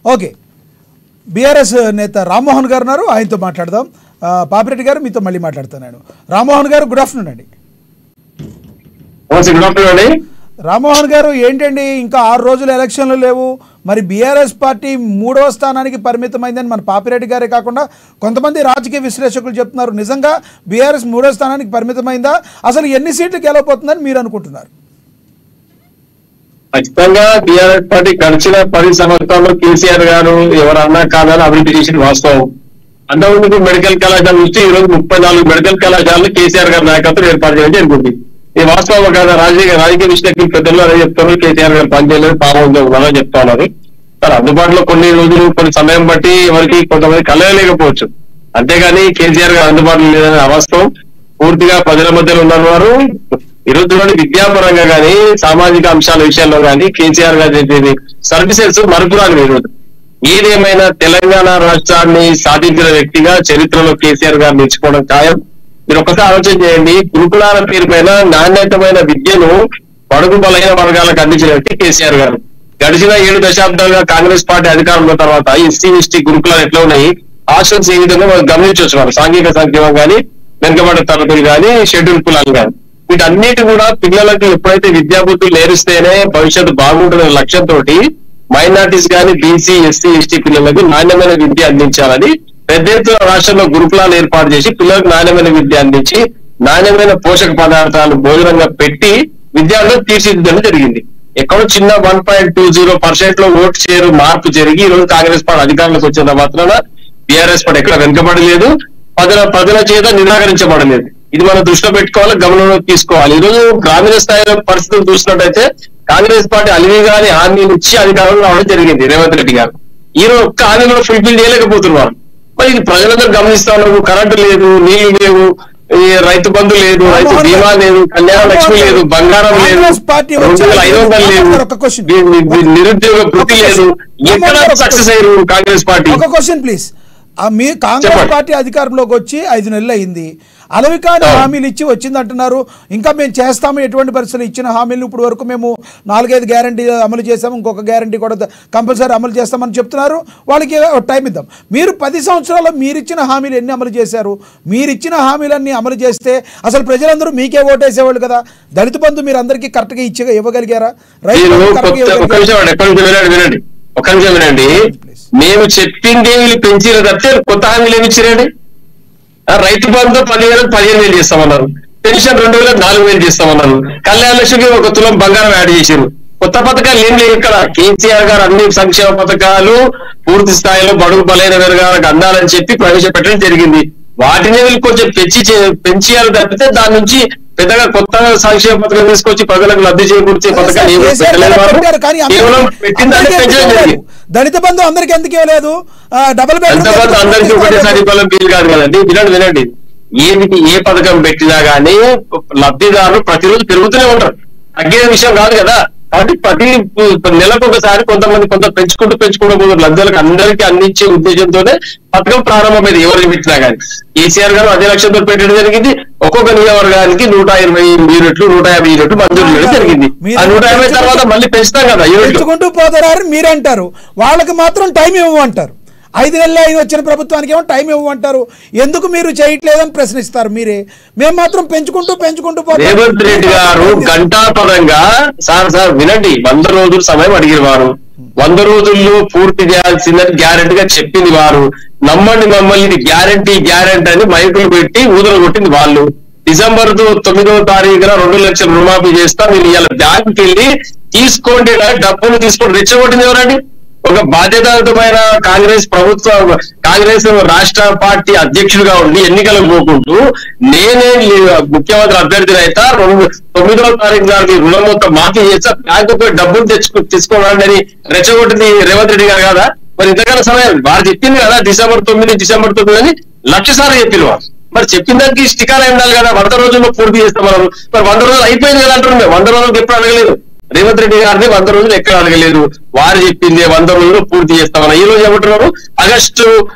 Okay, BRS నేత రామ్మోహన్ గారు ఉన్నారు, ఆయనతో మాట్లాడదాం. పాపిరెడ్డి గారు మీతో మళ్ళీ మాట్లాడుతున్నాను. రామ్మోహన్ గారు గుడ్ ఆఫ్టర్నూన్ అండి. రామ్మోహన్ గారు ఏంటండి, ఇంకా 6 రోజులు ఎలక్షన్లు లేవు, మరి బీఆర్ఎస్ పార్టీ 3వ స్థానానికి పరిమితమైందని మన పాపిరెడ్డి గారే కాకుండా కొంతమంది రాజకీయ విశ్లేషకులు చెప్తున్నారు. నిజంగా బీఆర్ఎస్ 3వ స్థానానికి పరిమితమైందా? అసలు ఎన్ని సీట్లు గెలవబోతుందని మీరు అనుకుంటున్నారు? ఖచ్చితంగా బీఆర్ఎస్ పార్టీ గడిచిన 10 సంవత్సరాల్లో కేసీఆర్ గారు ఎవరన్నా కాదని అభివృద్ధి చేసిన వాస్తవం. అంతకుముందు మెడికల్ కళాశాల నుంచి ఈ రోజు 34 మెడికల్ కళాశాలలు కేసీఆర్ గారి నాయకత్వం ఏర్పాటు చేయడం జరిగింది. ఈ వాస్తవం కాదా? రాజకీయ విశ్లేషకులు పెద్దలు అదే చెప్తారు, కేసీఆర్ గారు పనిచేయలేదు, పాపం ఉన్నారని చెప్తా ఉన్నారు. సార్ అందుబాటులో కొన్ని రోజులు కొన్ని సమయం బట్టి ఎవరికి కొంతమంది కలగలేకపోవచ్చు, అంతేగాని కేసీఆర్ గారు అందుబాటులో లేదనే అవాస్తవం. పూర్తిగా ప్రజల మధ్యలో ఉన్నవారు ఈ రోజులోని విద్యాపరంగా కానీ సామాజిక అంశాల విషయాల్లో కానీ కేసీఆర్ గారు చేసేది సర్వీసెస్ మరుపురాని. ఈరోజు ఏదేమైనా తెలంగాణ రాష్ట్రాన్ని సాధించిన వ్యక్తిగా చరిత్రలో కేసీఆర్ గారు నిలిచిపోవడం ఖాయం. మీరు ఒకసారి ఆలోచన చేయండి, గురుకులాల పేరు పైన నాణ్యతమైన విద్యను బడుగు బలహీన వర్గాలకు అందించిన వ్యక్తి కేసీఆర్ గారు. గడిచిన 7 దశాబ్దాలుగా కాంగ్రెస్ పార్టీ అధికారంలో తర్వాత ఎస్సీ ఎస్టీ గురుకులాలు ఎట్లా ఉన్నాయి, హాస్టల్స్ ఏ విధంగా మనం గమనించవచ్చు. సాంఘిక సంక్షేమం కానీ, వెనుకబడ్డ తరగతులు కానీ, షెడ్యూల్ కులాలు కానీ, వీటన్నిటి కూడా పిల్లలకు ఎప్పుడైతే విద్యాబుద్ధులు నేర్స్తేనే భవిష్యత్తు బాగుంటుందనే లక్ష్యంతో మైనార్టీస్ కానీ బీసీ ఎస్సీ ఎస్టీ పిల్లలకు నాణ్యమైన విద్య అందించాలని పెద్ద ఎత్తున రాష్ట్రంలో గురుకులాలు ఏర్పాటు చేసి పిల్లలకు నాణ్యమైన విద్య అందించి నాణ్యమైన పోషక పదార్థాలు భోజనంగా పెట్టి విద్యార్థులను తీర్చిదిద్దడం జరిగింది. ఎక్కడో చిన్న 1.20% లో ఓటు షేర్ మార్పు జరిగి ఈ రోజు కాంగ్రెస్ పార్టీ అధికారంలోకి వచ్చిన మాత్రాన బీఆర్ఎస్ పార్టీ ఎక్కడ వెనుకబడలేదు, ప్రజల చేత నిరాకరించబడలేదు. ఇది మనం దృష్టిలో పెట్టుకోవాలి, గమనంలోకి తీసుకోవాలి. ఈ రోజు గ్రామీణ స్థాయిలో పరిస్థితులు చూసినట్టయితే కాంగ్రెస్ పార్టీ అలివిగాని హామీలు ఇచ్చి అధికారంలో రావడం జరిగింది రేవంత్ రెడ్డి గారు. ఈ రోజు ఒక్క హామీ కూడా ఫుల్ఫిల్ చేయలేకపోతున్నారు. మరి ఇది ప్రజలందరూ గమనిస్తా ఉన్నారు. కరెంటు లేదు, నీళ్లు లేవు, రైతు బంధు లేదు, రైతు బీమా లేదు, కళ్యాణ లక్ష్మి లేదు, బంగారం లేదు, 2500 లేదు, నిరుద్యోగ వృత్తి లేదు. ఎక్కడ సక్సెస్ అయ్యారు కాంగ్రెస్ పార్టీ? ఒక question please. Me Congress party అధికారంలోకి వచ్చి 5 నెలలు అయింది, అలవికాని హామీలు ఇచ్చి వచ్చింది అంటున్నారు. ఇంకా మేము చేస్తాము, ఎటువంటి పరిస్థితులు ఇచ్చిన హామీలు ఇప్పుడు వరకు మేము 4-5 గ్యారంటీ అమలు చేస్తాము, ఇంకొక గ్యారంటీ కూడా కంపల్సరీ అమలు చేస్తామని చెప్తున్నారు. వాళ్ళకి టైం ఇద్దాం. మీరు 10 సంవత్సరాల్లో మీరిచ్చిన హామీలు ఎన్ని అమలు చేశారు? మీరిచ్చిన హామీలన్నీ అమలు చేస్తే అసలు ప్రజలందరూ మీకే ఓటేసేవాళ్ళు కదా. దళిత బంధు మీరు అందరికీ కరెక్ట్గా ఇవ్వగలిగారా? ఒక నిమిషం వినండి. మేము చెప్పింది వీళ్ళు పెంచిన తప్పితే కొత్త హామీలు ఏమి ఇచ్చిరండి? రైతు బంధు 15,000 చేస్తామన్నారు, పెన్షన్ 2,000 చేస్తామన్నారు, కళ్యాణ లక్ష్మికి 1 తులం బంగారం యాడ్ చేశారు. కొత్త పథకాలు ఏం లేవు ఇక్కడ. కేసీఆర్ గారు అన్ని సంక్షేమ పథకాలు పూర్తి స్థాయిలో బడుగు బలైన వర్గాలకు అందాలని చెప్పి ప్రవేశపెట్టడం జరిగింది. వాటిని వీళ్ళు కొంచెం పెంచేయాలి తప్పితే దాని నుంచి పెద్దగా కొత్త సంక్షేమ పథకం తీసుకొచ్చి ప్రజలకు లబ్ధి చేకూర్చే పథకాలు కేవలం పెట్టిందని పెంచడం జరిగింది. దళిత బంధు అందరికి ఎందుకు ఇవ్వలేదు? డబుల్ బెడ్రూమ్ అందరికీ ఒకటేసారి ఇవ్వడం వీలు కాదు కదండి. వినండి, ఏ పథకం పెట్టినా గానీ లబ్ధిదారులు ప్రతిరోజు పెరుగుతూనే ఉంటారు, తగ్గే విషయం కాదు కదా. కాబట్టి ప్రతి నెలకు ఒకసారి కొంత పెంచుకుంటూ లబ్ధాలకు అందరికీ అందించే ఉద్దేశంతోనే పథకం ప్రారంభమైంది. ఎవరిని పెట్టినా కానీ కేసీఆర్ గారు అదే లక్ష్యంతో పెట్టడం జరిగింది. ఒక్కొక్క నియోజకవర్గానికి 120 యూనిట్లు 150 యూనిట్లు మంజూరు చేయడం జరిగింది. ఆ 150 తర్వాత మళ్ళీ పెంచుతాం కదా, పెంచుకుంటూ పోతారు మీరంటారు. వాళ్ళకి మాత్రం టైం ఇవ్వమంటారు. 5 నెలలు అయిన వచ్చిన ప్రభుత్వానికి ఏమో టైం ఇవ్వమంటారు. ఎందుకు మీరు చేయట్లేదని ప్రశ్నిస్తారు మీరే. మేము మాత్రం పెంచుకుంటూ పోతాం. రేవంత్ రెడ్డి గారు గంటాపరంగా సార్ వినండి, 100 రోజులు సమయం అడిగిన వారు, 100 రోజుల్లో పూర్తి చేయాల్సిందని గ్యారెంటీగా చెప్పింది వారు. నమ్మండి మమ్మల్ని, ఇది గ్యారెంటీ అని మైకులు పెట్టి ఊదలు కొట్టింది వాళ్ళు. డిసెంబర్ 9వ తారీఖున 2 లక్షల రుణమాఫీ చేస్తా, మీరు ఇవాళ బ్యాంకుకి వెళ్ళి తీసుకోండి డబ్బులు తీసుకొని రెచ్చగొట్టింది ఎవరండి? ఒక బాధ్యతాయుతమైన కాంగ్రెస్ రాష్ట్ర పార్టీ అధ్యక్షుడిగా ఉండి ఎన్నికలకు పోకుంటూ నేనే ముఖ్యమంత్రి అభ్యర్థిని అయితే 9వ తారీఖు నాడు రుణం మొత్తం మాఫీ చేస్తా, బ్యాంకు పోయి డబ్బులు తీసుకోవాలని అని రెచ్చగొట్టింది రేవంత్ రెడ్డి గారు కదా. మరి ఇంతకాల సమయం వారు చెప్పింది కదా, డిసెంబర్ 9 అని 1,00,000 సార్లు చెప్పిన వారు. మరి చెప్పిన దానికి స్టికార్ అయి ఉండాలి కదా. 100 రోజుల్లో పూర్తి చేస్తామన్నారు. మరి 100 రోజులు అయిపోయింది కదా అంటున్నాం. 100 రోజులకు ఎప్పుడు అడగలేదు రేవంత్ రెడ్డి గారిని, 100 రోజులు ఎక్కడ అడగలేదు. వారు చెప్పింది 100 రోజులు పూర్తి చేస్తామన్నారు. ఈ రోజు ఏమంటున్నారు? ఆగస్టు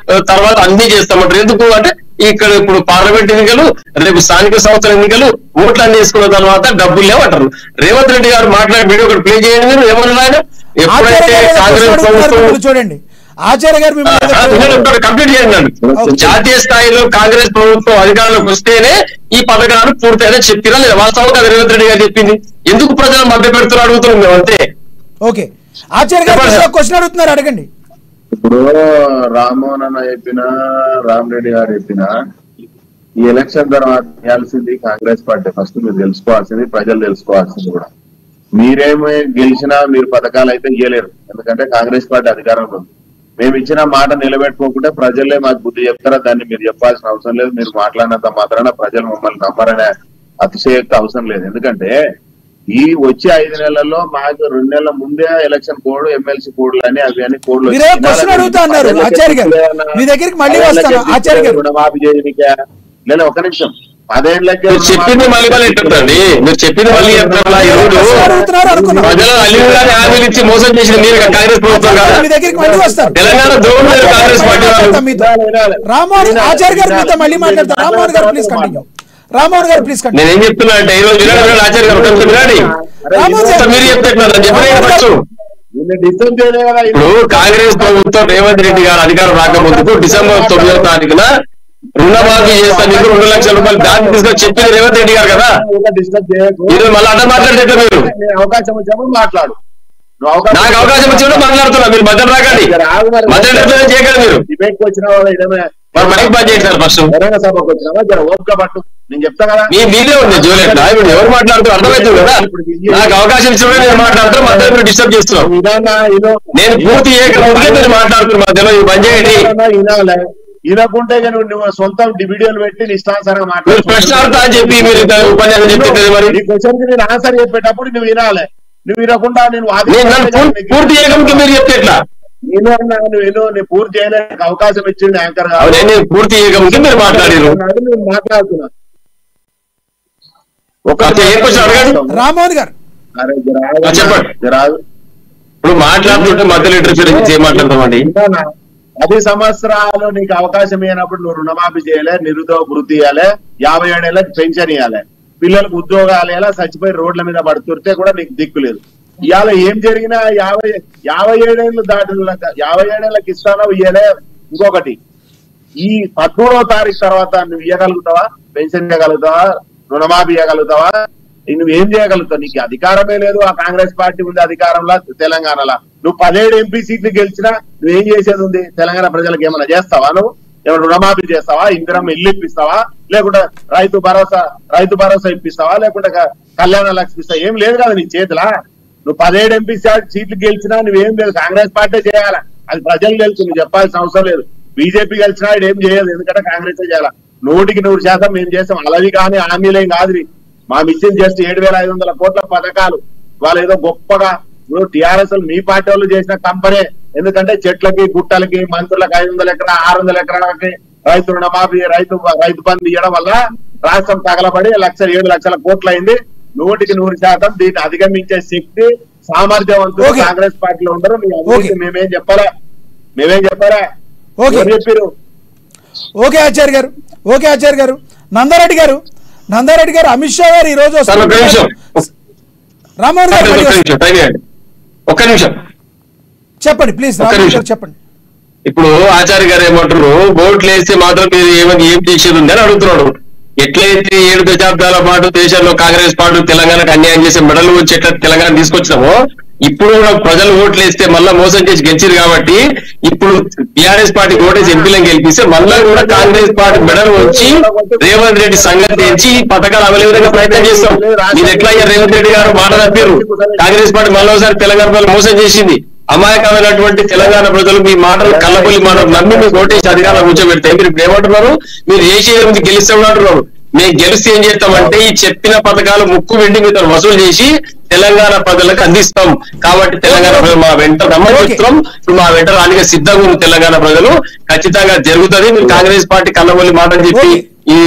తర్వాత అన్ని చేస్తామంటారు. ఎందుకు అంటే ఇక్కడ ఇప్పుడు పార్లమెంట్ ఎన్నికలు, రేపు స్థానిక సంస్థల ఎన్నికలు, ఓట్లు అన్ని వేసుకున్న తర్వాత డబ్బులు లేవంటారు. రేవంత్ రెడ్డి గారు మాట్లాడే వీడియో ఒకటి ప్లే చేయండి. మీరు ఏమన్నారు ఆయన? ఎప్పుడైతే కాంగ్రెస్ ప్రభుత్వం చూడండి, ఆచార్య గారు కంప్లీట్ చేయండి. జాతీయ స్థాయిలో కాంగ్రెస్ ప్రభుత్వం అధికారంలోకి వస్తేనే ఈ పథకాలు పూర్తయినా చెప్పినా లేదా వాస్తవంగా రేవంత్ రెడ్డి గారు చెప్పింది. ఎందుకు ప్రజలు మధ్య పెడుతున్నారు అడుగుతున్నాం మేము అంతే. ఓకే ఆచార్య గారు క్వశ్చన్ అడుగుతున్నారు, అడగండి. ఇప్పుడు రామ్మోహన్ అన్న చెప్పిన రామరెడ్డి గారు చెప్పిన ఈ ఎలక్షన్ తర్వాత చేయాల్సింది కాంగ్రెస్ పార్టీ. ఫస్ట్ మీరు తెలుసుకోవాల్సింది, ప్రజలు తెలుసుకోవాల్సింది కూడా. మీరేమో గెలిచినా మీరు పథకాలు అయితే ఇవ్వలేరు, ఎందుకంటే కాంగ్రెస్ పార్టీ అధికారంలో ఉంది. మేము ఇచ్చిన మాట నిలబెట్టుకోకుంటే ప్రజలే మాకు బుద్ధి చెప్తారా, దాన్ని మీరు చెప్పాల్సిన అవసరం లేదు. మీరు మాట్లాడినంత మాత్రాన ప్రజలు మమ్మల్ని నమ్మరనే అతిశయోక్తి అవసరం లేదు. ఎందుకంటే ఈ వచ్చే 5 నెలల్లో మాకు 2 నెలల ముందే ఎలక్షన్ కోడ్, ఎమ్మెల్సీ కోడ్లు అని అవి అన్ని కోడ్లు రుణమాఫీ చేయనికా లేదా ఒక నిమిషం 10 ఏళ్ళకి చెప్పింది మళ్ళీ ఎట్టుందండి. మీరు చెప్పింది మళ్ళీ చెప్తారా? ప్రజలు అల్లిగానే హామీలు ఇచ్చి మోసం చేసిన మీరు కాంగ్రెస్ ప్రభుత్వం కాదా? తెలంగాణ ద్రోహం కాంగ్రెస్ పార్టీ. ఆచార్య గారు మళ్ళీ మాట్లాడతారు. రామ్మోహన్ గారు ప్లీజ్ కంటిన్యూ. రామ్మోహన్ గారు ప్లీజ్ కంటిన్యూ. నేనేం చెప్తున్నా అంటే ఈరోజు వినాడు ఆచార్య గారు వినాడి మీరు చెప్తున్నారు చెప్పలేదు. ఇప్పుడు కాంగ్రెస్ ప్రభుత్వం రేవంత్ రెడ్డి గారు అధికారం రాకముందుకు డిసెంబర్ 9వ తారీఖున రుణమాఫీ చేస్తా మీకు 2 లక్షల రూపాయలు దాన్ని తీసుకొని చెప్పింది రేవంత్ రెడ్డి గారు కదా. ఇది మళ్ళీ అడ్డ మాట్లాడితే మీరు అవకాశం వచ్చాము మాట్లాడు. నాకు అవకాశం వచ్చినప్పుడు మాట్లాడుతున్నా, మీరు మధ్య రాకండి. మధ్య చేయకండి. మీరు డిబేట్ వచ్చిన మైక్ బంద్ చేశారు ఫస్ట్. సభకు వచ్చినావా ఓపిక పట్టు, నేను చెప్తా కదా. మీదే ఉంది జూలెట్. ఇప్పుడు ఎవరు మాట్లాడుతారు అర్థమవుతుంది కదా. నాకు అవకాశం ఇచ్చినప్పుడు నేను మాట్లాడుతాను, మధ్యలో మీరు డిస్టర్బ్ చేస్తున్నాం. నేను పూర్తి చేయకపోతే మీరు మాట్లాడుతున్నారు మధ్యలో. ఇది బంద్ చేయండి. వినకుంటే నువ్వు సొంత వీడియోలు పెట్టి ఇష్టానుసారంగా మాట్లాడు. ప్రశ్న అర్థం అని చెప్పి మీరు ఉపన్యాసం చెప్తే మరి ఈ క్వశ్చన్ కి నేను ఆన్సర్ చెప్పేటప్పుడు నువ్వు వినాలి. నువ్వు వినకుండా నేను పూర్తి చేయకపోతే మీరు చెప్తే ఎట్లా? నేను పూర్తి చేయడానికి అవకాశం ఇచ్చింది యాంకర్ పూర్తి చేయకపోతే మీరు మాట్లాడారు. మాట్లాడుతున్నా రామ్మోహన్ గారు చెప్పండి. ఇప్పుడు మాట్లాడుతుంటే మధ్యలో ఇంటర్ఫియరెన్స్ ఏం మాట్లాడతామండి? 10 సంవత్సరాలు నీకు అవకాశం ఇవ్వనప్పుడు నువ్వు రుణమాఫీ చేయలే, నిరుద్యోగ వృత్తి ఇవ్వాలి, 57 ఏళ్ళకి పెన్షన్ ఇవ్వాలి, పిల్లలకు ఉద్యోగాలు ఇవ్వాలి, చచ్చిపోయి రోడ్ల మీద పడుతుంటే కూడా నీకు దిక్కు లేదు. ఇవాళ ఏం జరిగినా 57 ఏళ్ళు దాటిన 57 ఏళ్ళకి ఇస్తానో ఇయ్యలే. ఇంకొకటి, ఈ 13వ తారీఖు తర్వాత నువ్వు ఇవ్వగలుగుతావా? పెన్షన్ ఇవ్వగలుగుతావా? రుణమాఫీ ఇవ్వగలుగుతావా? నువ్వేం చేయగలుగుతావు? నీకు అధికారమే లేదు. ఆ కాంగ్రెస్ పార్టీ ఉంది అధికారంలో తెలంగాణలో. నువ్వు 17 ఎంపీ సీట్లు గెలిచినా నువ్వేం చేసేది ఉంది? తెలంగాణ ప్రజలకు ఏమైనా చేస్తావా? నువ్వు ఏమైనా రుణమాఫీ చేస్తావా? ఇందిరమ్మ ఇల్లు ఇప్పిస్తావా? లేకుంటే రైతు భరోసా ఇప్పిస్తావా? లేకుంటే కళ్యాణ లక్ష్మి ఇస్తావా? ఏం లేదు కదా నీ చేతిలా. నువ్వు 17 ఎంపీ సీట్లు గెలిచినా నువ్వేం లేదు, కాంగ్రెస్ పార్టీ చేయాలా. అది ప్రజలు తెలుసు, నువ్వు చెప్పాల్సిన అవసరం లేదు. బీజేపీ గెలిచినా ఏం చేయదు, ఎందుకంటే కాంగ్రెస్ చేయాలా. 100% మేము చేస్తాం. అలావి కానీ హామీలేం కాదు. మా మిషన్ జస్ట్ 7,500 కోట్ల పథకాలు. వాళ్ళు ఏదో గొప్పగా ఇప్పుడు టీఆర్ఎస్ మీ పార్టీ వాళ్ళు చేసిన కంపెనీ. ఎందుకంటే చెట్లకి, గుట్టలకి, మంత్రులకు 500 ఎకరా 600 ఎకరాలకి రైతు రుణమాఫీ, రైతు బంధు ఇవ్వడం వల్ల రాష్ట్రం తగలబడి 7 లక్షల కోట్లు అయింది. 100% దీన్ని అధిగమించే శక్తి, సామర్థ్యవంతులు కాంగ్రెస్ పార్టీలో ఉండరు. మేమేం చెప్పారా? చెప్పారు. ఓకే ఆచార్య గారు. నందారెడ్డి గారు అమిత్ షా గారు ఈ రోజు రామ్మోహన్ గారు ఒక్క నిమిషం చెప్పండి ప్లీజ్. చెప్పండి. ఇప్పుడు ఆచార్య గారు ఏమంటారు, ఓట్లు వేస్తే మాత్రం మీరు ఏం చేసేది ఉంది అని అడుగుతున్నాడు. ఎట్లయితే 7 దశాబ్దాల పాటు దేశంలో కాంగ్రెస్ పార్టీ తెలంగాణకు అన్యాయం చేసే మెడలు వచ్చి ఎట్లా తెలంగాణ తీసుకొచ్చినామో, ఇప్పుడు కూడా ప్రజలు ఓట్లు వేస్తే మళ్ళా మోసం చేసి గెలిచారు కాబట్టి ఇప్పుడు టీఆర్ఎస్ పార్టీ ఓటేసి ఎంపీలను గెలిపిస్తే మళ్ళా కూడా కాంగ్రెస్ పార్టీ మెడలు వచ్చి రేవంత్ రెడ్డి సంగతి తెచ్చి పథకాలు అమలు విధంగా ప్రయత్నం చేస్తాం. మీరు ఎట్లా అయ్యారు? రేవంత్ రెడ్డి గారు మాట తప్పారు. కాంగ్రెస్ పార్టీ మళ్ళీసారి తెలంగాణ ప్రజలు మోసం చేసింది. అమాయకమైనటువంటి తెలంగాణ ప్రజలు మీ మాటలు కళ్ళబొల్లి మాటలు నమ్మి మీకు ఓటేసి అధికారులు కూర్చోబెడితే మీరు ఇప్పుడు ఏమంటున్నారు? మీరు ఏసీ గెలుస్తామంటున్నారు. మేము గెలిస్తే ఏం చేస్తామంటే ఈ చెప్పిన పథకాలు ముక్కు వెండి మీద వసూలు చేసి తెలంగాణ ప్రజలకు అందిస్తాం. కాబట్టి తెలంగాణ ప్రజలు మా వెంట నమ్మకం, ఇప్పుడు మా వెంట రానికి సిద్ధంగా ఉంది తెలంగాణ ప్రజలు. ఖచ్చితంగా జరుగుతుంది. మీరు కాంగ్రెస్ పార్టీ కళ్ళబొల్లి మాటలు చెప్పి ఈ